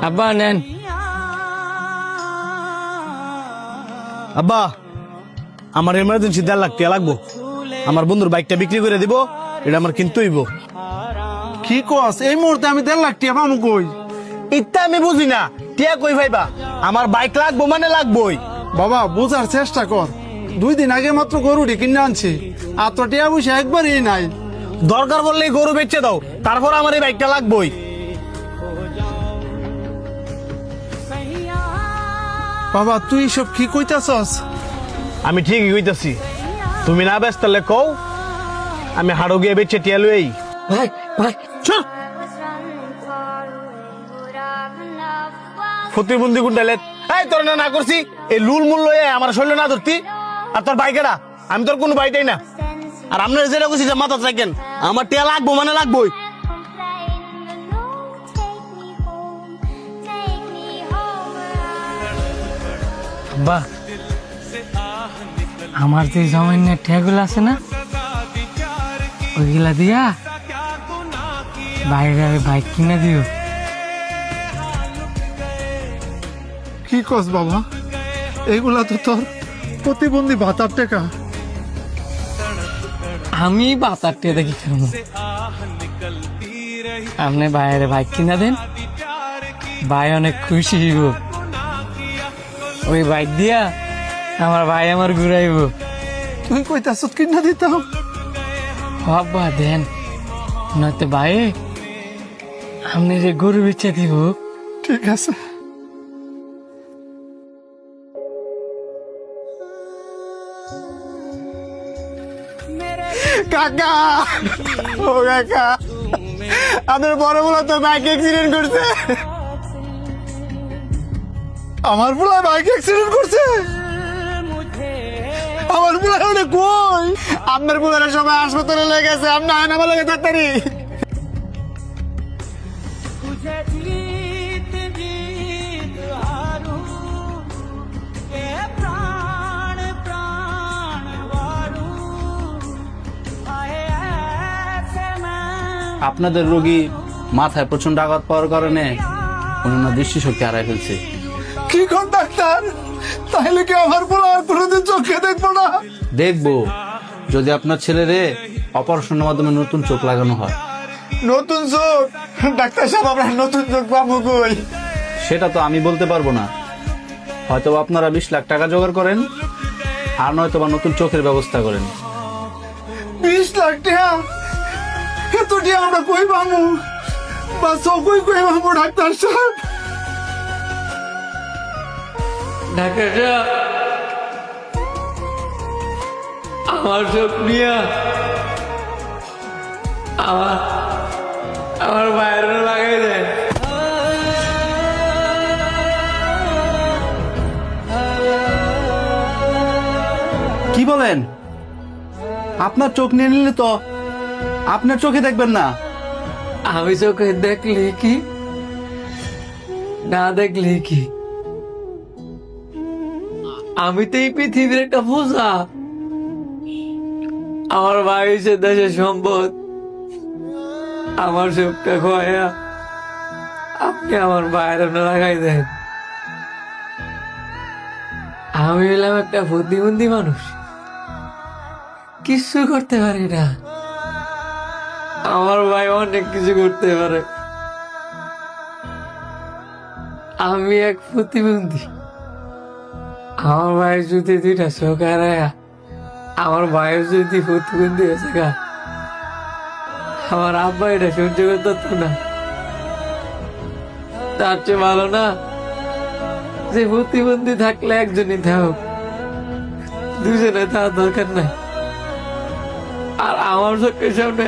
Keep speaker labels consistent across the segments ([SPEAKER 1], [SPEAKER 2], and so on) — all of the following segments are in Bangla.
[SPEAKER 1] আব্বা নেন।
[SPEAKER 2] আব্বা আমার এমার্জেন্সি 1.5 লাখ টাকা লাগবো। আমার বন্ধুর বাইকটা বিক্রি করে দিব, এটা আমার কিনতে হইব।
[SPEAKER 3] কি কস এই মুহূর্তে আমি 1.5 লাখ টাকা পাবো কই?
[SPEAKER 2] ইত্যা আমি বুঝি না, টিয়া কই ভাইবা? আমার বাইক লাগবো মানে লাগবোই।
[SPEAKER 3] বাবা বোঝার চেষ্টা কর, 2 দিন আগে মাত্র গরুটি কিনে আনছি, আর তো টিয়া পয়সা একবারই নাই।
[SPEAKER 2] দরকার বললে গরু বেচে দাও, তারপর আমার এই বাইকটা লাগবোই।
[SPEAKER 3] বাবা তুই সব কি কইতাছস?
[SPEAKER 2] আমি ঠিকই কইতাছি, তুমি না ব্যস্ত তাহলে কও, আমি হাড়ো গিয়ে বেচে টিয়া লই।
[SPEAKER 1] ভাই ভাই
[SPEAKER 2] চল প্রতিবন্ধী গুন্ডালে এই তোর না করছি এই লুল মূল লয়ে আমার শরীর না ধরতি। আর তোর বাইকেরা আমি তোর কোনো বাইটাই না। আর আপনার যেটা কইছি যে মাথা রাখেন, আমার টিয়া লাগবো মানে লাগবোই।
[SPEAKER 1] আব্বা আমার যে সামান্য ঠেগুলো আছে না, ওইগুলা দিয়া বাইরে বাইক কিনে দিও।
[SPEAKER 3] কি কস বাবা, এইগুলা তো তোর প্রতিবন্ধী ভাতার টাকা।
[SPEAKER 1] আমি বাতারটে দেখি কেন আপনি বাইরে বাইক কিনা দেন, ভাই অনেক খুশি হইব। ওই বাইক দিয়া আমার ভাই আমার ঘুরাইব।
[SPEAKER 3] তুই কইতাছস কিনা দিতাম?
[SPEAKER 1] বাবা দেন, নয়তো ভাই আপনি যে গরু বেচে দিব।
[SPEAKER 3] ঠিক আছে।
[SPEAKER 2] কাকা ও কাকা, আপনার বড় বড় তো বাইক অ্যাক্সিডেন্ট করছে।
[SPEAKER 3] আমার পোলা বাইক অ্যাক্সিডেন্ট করছে?
[SPEAKER 2] আমার বুড়া ওটা কই? আপনার বুড়ারা সবাই হাসপাতালে লেগে গেছে, আপনি আয়না আমার লেগে তাড়াতাড়ি।
[SPEAKER 4] আপনাদের রোগী মাথায় প্রচন্ড আঘাত পাওয়ার কারণে ওনার দৃষ্টিশক্তি হারায় ফেলছে।
[SPEAKER 3] কি কোন ডাক্তার? তাহলে কি আমার পোলা আর কোনোদিন চোখে দেখবো না?
[SPEAKER 4] দেখবো যদি আপনার ছেলেরে অপারেশনের মাধ্যমে নতুন চোখ লাগানো হয়।
[SPEAKER 3] নতুন চোখ? ডাক্তার সাহেব আমরা নতুন চোখ পাবো কই?
[SPEAKER 4] সেটা তো আমি বলতে পারবো না, হয়তো আপনারা 20 লাখ টাকা জোগাড় করেন, আর নয়তো বা নতুন চোখের ব্যবস্থা করেন।
[SPEAKER 3] 20 লাখ টাকা? এত টাকা আমরা কই পাবো? বা চোখই কই পাবো ডাক্তার সাহেব?
[SPEAKER 1] ডাক্তাররা আমার চোখ নিয়ে আমার আমার বাইরে লাগাই দেয়।
[SPEAKER 4] কি বলেন? আপনার চোখ নিয়ে নিলে তো আপনার চোখে দেখবেন না।
[SPEAKER 1] আমি চোখে দেখলে কি না দেখলে কি, আমি তো এই পৃথিবীর একটা বোঝা। আমার ভাই হচ্ছে দেশের সম্পদ, আমার চোখটা খোয়া আপনি আমার বাইরে লাগাই দেন। আমি হলাম একটা প্রতিবন্ধী মানুষ, কিছু করতে পারি না। আমার ভাই অনেক কিছু করতে পারে। আমি এক প্রতিবন্ধী, আমার ভাই যদি 2টা চোখ হারায়, আমার ভাইয়ের যদি প্রতিবন্ধী হয়েছে গা, আমার আব্বা এটা সহ্য করতে পারতো না। তার চেয়ে ভালো না যে প্রতিবন্ধী থাকলে একজনই থাক, দুজনে থাকার দরকার নাই। আর আমার চোখের সামনে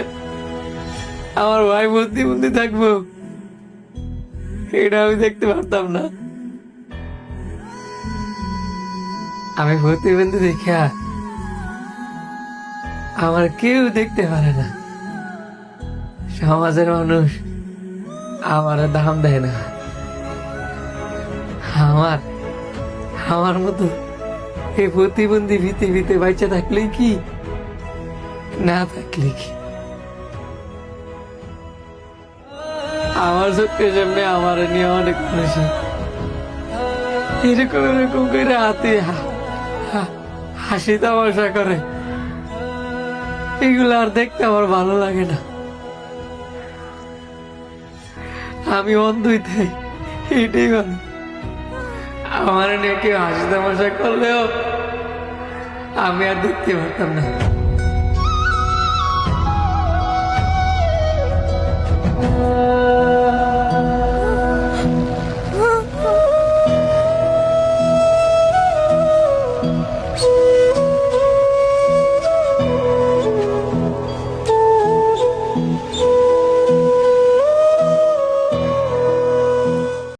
[SPEAKER 1] আমার ভাই প্রতিবন্ধী থাকবো, এটা আমি দেখতে পারতাম না। আমি প্রতিবন্ধী দেখা আমার কেউ দেখতে পারে না, সমাজের মানুষ আমার দাম দেয় না। আমার আমার মতো এই প্রতিবন্ধী পৃথিবীতে বাচ্চা থাকলে কি না থাকলে কি, আমার চোখের সামনে আমার নিয়ে অনেক মানুষ এরকম এরকম করে হাতে হাসি তামাশা করে, এগুলো আর দেখতে আমার ভালো লাগে না। আমি অন্ধই তাই, এইটাই ভালো। আমার নিয়ে কেউ হাসি তামাশা করলেও আমি আর দেখতে পারতাম না।